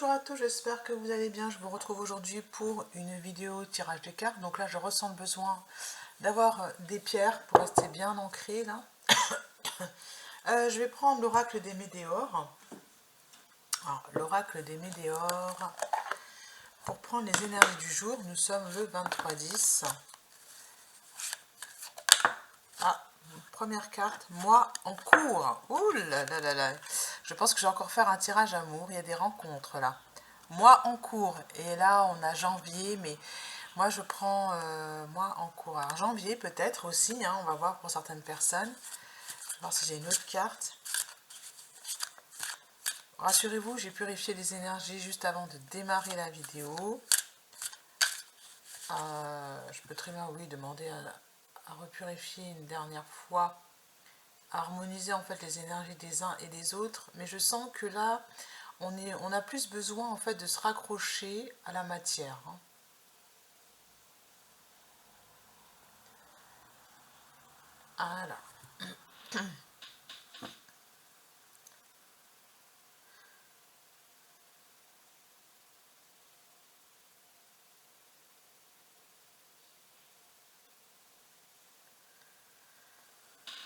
Bonjour à tous, j'espère que vous allez bien. Je vous retrouve aujourd'hui pour une vidéo tirage de cartes. Donc là, je ressens le besoin d'avoir des pierres pour rester bien ancré là. Je vais prendre l'oracle des Médéores. Alors, l'oracle des Médéores, pour prendre les énergies du jour, nous sommes le 23-10. Ah, première carte, moi en cours. Ouh là là là là. Je pense que je vais encore faire un tirage amour. Il y a des rencontres là. Moi en cours. Et là, on a janvier, mais moi je prends moi en cours. Alors janvier peut-être aussi, hein, on va voir pour certaines personnes. Je vais voir si j'ai une autre carte. Rassurez-vous, j'ai purifié les énergies juste avant de démarrer la vidéo. Je peux très bien, oui, demander à repurifier une dernière fois, harmoniser en fait les énergies des uns et des autres, mais je sens que là on a plus besoin en fait de se raccrocher à la matière, hein. Voilà.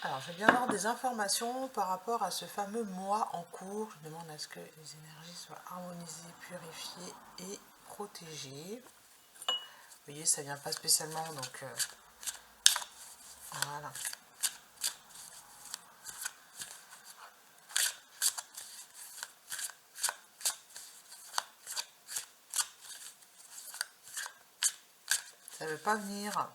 Alors je vais bien avoir des informations par rapport à ce fameux mois en cours. Je demande à ce que les énergies soient harmonisées, purifiées et protégées. Vous voyez, ça vient pas spécialement, donc voilà. Ça ne veut pas venir.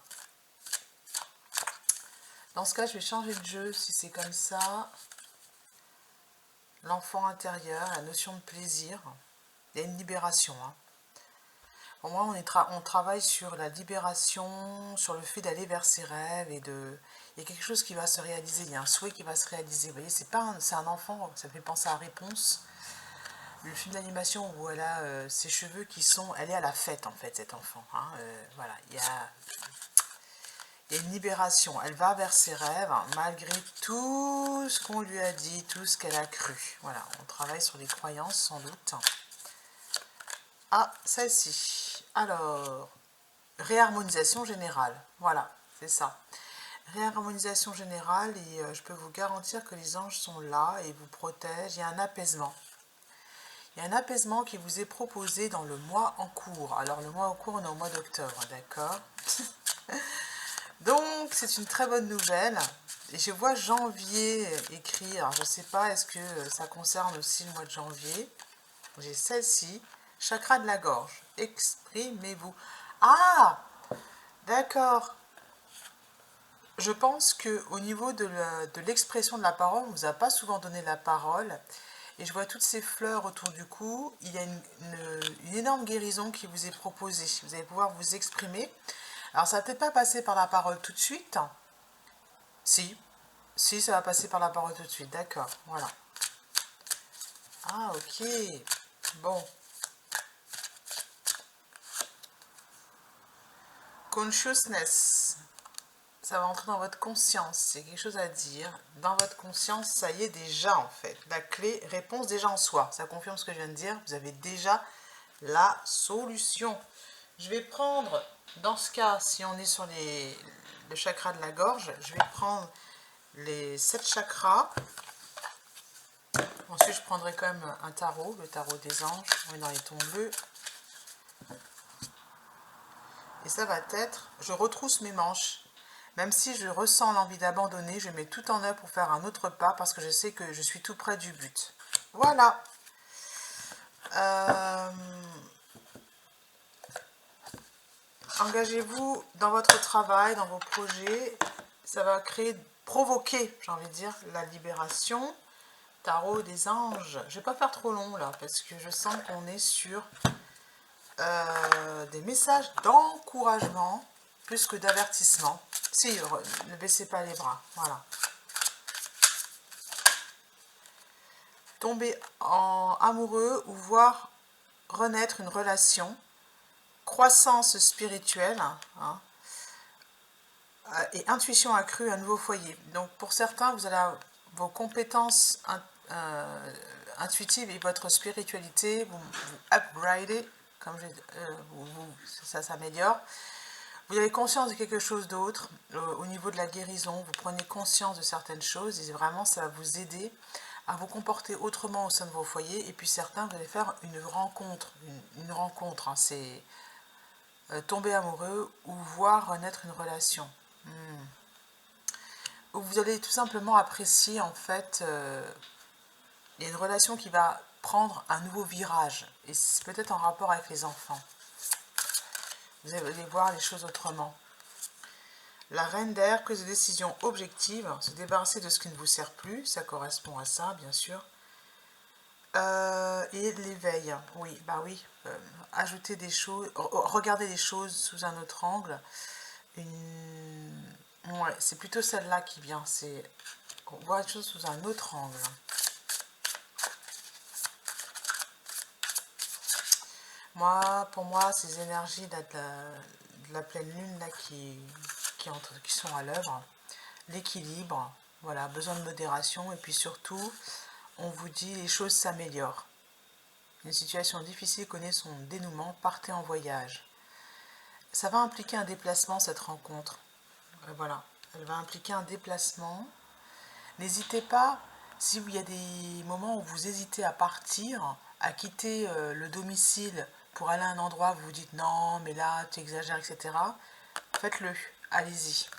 Dans ce cas, je vais changer de jeu si c'est comme ça. L'enfant intérieur, la notion de plaisir. Il y a une libération, hein. Pour moi, on travaille sur la libération, sur le fait d'aller vers ses rêves et de... Il y a quelque chose qui va se réaliser, il y a un souhait qui va se réaliser. Vous voyez, c'est un enfant, ça fait penser à Réponse. Le film d'animation où elle a ses cheveux qui sont... Elle est à la fête, en fait, cet enfant, hein. Voilà, il y a une libération. Elle va vers ses rêves, hein, malgré tout ce qu'on lui a dit, tout ce qu'elle a cru. Voilà, on travaille sur les croyances, sans doute. Ah, celle-ci. Alors, réharmonisation générale. Voilà, c'est ça. Réharmonisation générale, et je peux vous garantir que les anges sont là et vous protègent. Il y a un apaisement. Il y a un apaisement qui vous est proposé dans le mois en cours. Alors, le mois en cours, on est au mois d'octobre, d'accord? Donc, c'est une très bonne nouvelle. Et je vois janvier écrit. Alors, je ne sais pas, est-ce que ça concerne aussi le mois de janvier? J'ai celle-ci. Chakra de la gorge. Exprimez-vous. Ah! D'accord. Je pense qu'au niveau de l'expression de la parole, on ne vous a pas souvent donné la parole. Et je vois toutes ces fleurs autour du cou. Il y a une énorme guérison qui vous est proposée. Vous allez pouvoir vous exprimer. Alors, ça ne va peut-être pas passer par la parole tout de suite. Si, ça va passer par la parole tout de suite. D'accord, voilà. Ah, ok. Bon. Consciousness. Ça va entrer dans votre conscience. Il y a quelque chose à dire. Dans votre conscience, ça y est déjà, en fait. La clé, réponse déjà en soi. Ça confirme ce que je viens de dire. Vous avez déjà la solution. Je vais prendre, dans ce cas, si on est sur le chakra de la gorge, je vais prendre les 7 chakras. Ensuite, je prendrai quand même un tarot, le tarot des anges. On est dans les tons bleus. Et ça va être, je retrousse mes manches. Même si je ressens l'envie d'abandonner, je mets tout en œuvre pour faire un autre pas parce que je sais que je suis tout près du but. Voilà. Engagez-vous dans votre travail, dans vos projets. Ça va provoquer, j'ai envie de dire, la libération. Tarot des anges. Je ne vais pas faire trop long là parce que je sens qu'on est sur des messages d'encouragement plus que d'avertissement. Si, ne baissez pas les bras. Voilà. Tomber en amoureux ou voir renaître une relation. Croissance spirituelle, hein, et intuition accrue, un nouveau foyer. Donc pour certains, vous allez avoir vos compétences intuitive et votre spiritualité, vous upgradez, comme ça s'améliore. Vous avez conscience de quelque chose d'autre au niveau de la guérison, vous prenez conscience de certaines choses et vraiment ça va vous aider à vous comporter autrement au sein de vos foyers. Et puis certains, vous allez faire une rencontre, hein, c'est tomber amoureux ou voir renaître une relation. Vous allez tout simplement apprécier en fait, il y a une relation qui va prendre un nouveau virage et c'est peut-être en rapport avec les enfants. Vous allez voir les choses autrement. La reine d'air, prise de décision objective, se débarrasser de ce qui ne vous sert plus, ça correspond à ça bien sûr. Et l'éveil, oui, bah oui, ajouter des choses, regarder les choses sous un autre angle. Ouais, c'est plutôt celle-là qui vient, c'est voir les choses sous un autre angle. Pour moi, ces énergies là, de la pleine lune là, qui sont à l'œuvre, l'équilibre, voilà, besoin de modération, et puis surtout, on vous dit les choses s'améliorent. Une situation difficile connaît son dénouement, partez en voyage. Ça va impliquer un déplacement, cette rencontre. Voilà, elle va impliquer un déplacement. N'hésitez pas, si il y a des moments où vous hésitez à partir, à quitter le domicile pour aller à un endroit où vous vous dites non, mais là, tu exagères, etc. Faites-le, allez-y.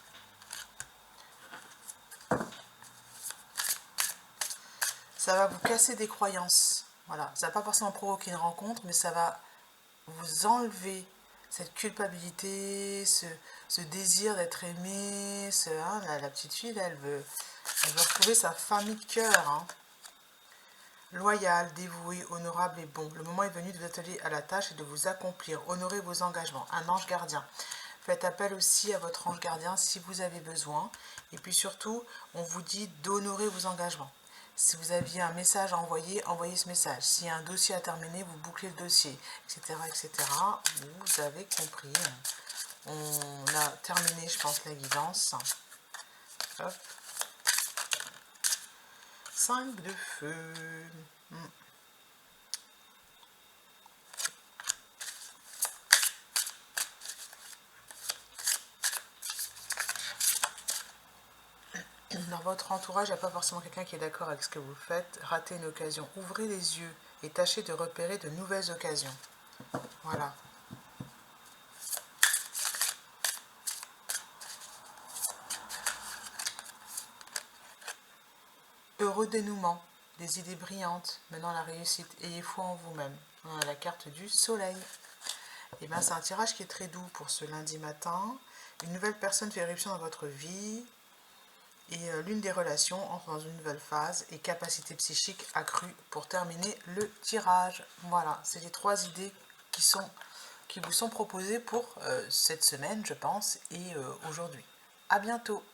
Ça va vous casser des croyances. Voilà, ça va pas forcément provoquer une rencontre, mais ça va vous enlever cette culpabilité, ce désir d'être aimé. Hein, la petite fille, là, elle veut retrouver sa famille de cœur. Hein. Loyal, dévoué, honorable et bon. Le moment est venu de vous atteler à la tâche et de vous accomplir. Honorez vos engagements. Un ange gardien. Faites appel aussi à votre ange gardien si vous avez besoin. Et puis surtout, on vous dit d'honorer vos engagements. Si vous aviez un message à envoyer, envoyez ce message. S'il y a un dossier à terminer, vous bouclez le dossier, etc. etc. Vous avez compris. On a terminé, je pense, la guidance. Hop. 5 de feu. Dans votre entourage, il n'y a pas forcément quelqu'un qui est d'accord avec ce que vous faites. Ratez une occasion. Ouvrez les yeux et tâchez de repérer de nouvelles occasions. Voilà. Heureux dénouement, des idées brillantes menant à la réussite. Ayez foi en vous-même. On a la carte du soleil. Et bien, c'est un tirage qui est très doux pour ce lundi matin. Une nouvelle personne fait éruption dans votre vie. Et l'une des relations entre dans une nouvelle phase et capacité psychique accrue pour terminer le tirage. Voilà, c'est les 3 idées qui vous sont proposées pour cette semaine, je pense, et aujourd'hui. À bientôt.